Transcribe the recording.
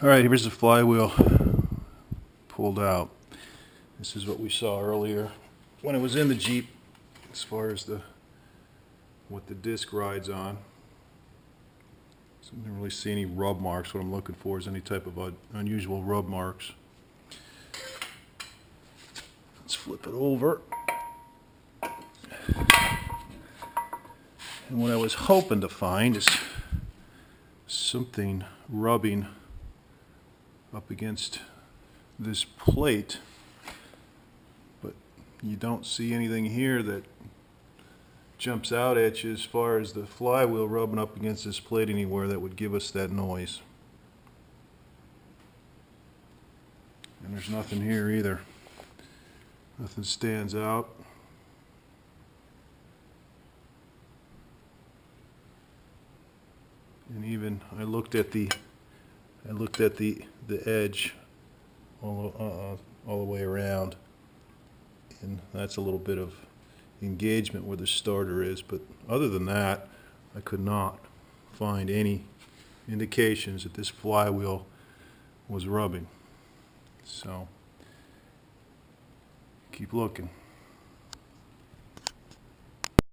Alright, here's the flywheel pulled out. This is what we saw earlier when it was in the Jeep as far as what the disc rides on. So I didn't really see any rub marks. What I'm looking for is any type of unusual rub marks. Let's flip it over. And what I was hoping to find is something rubbing up against this plate, but you don't see anything here that jumps out at you as far as the flywheel rubbing up against this plate anywhere that would give us that noise. And there's nothing here either. Nothing stands out. And even I looked at the edge all the way around, and that's a little bit of engagement where the starter is, but other than that I could not find any indications that this flywheel was rubbing. So keep looking.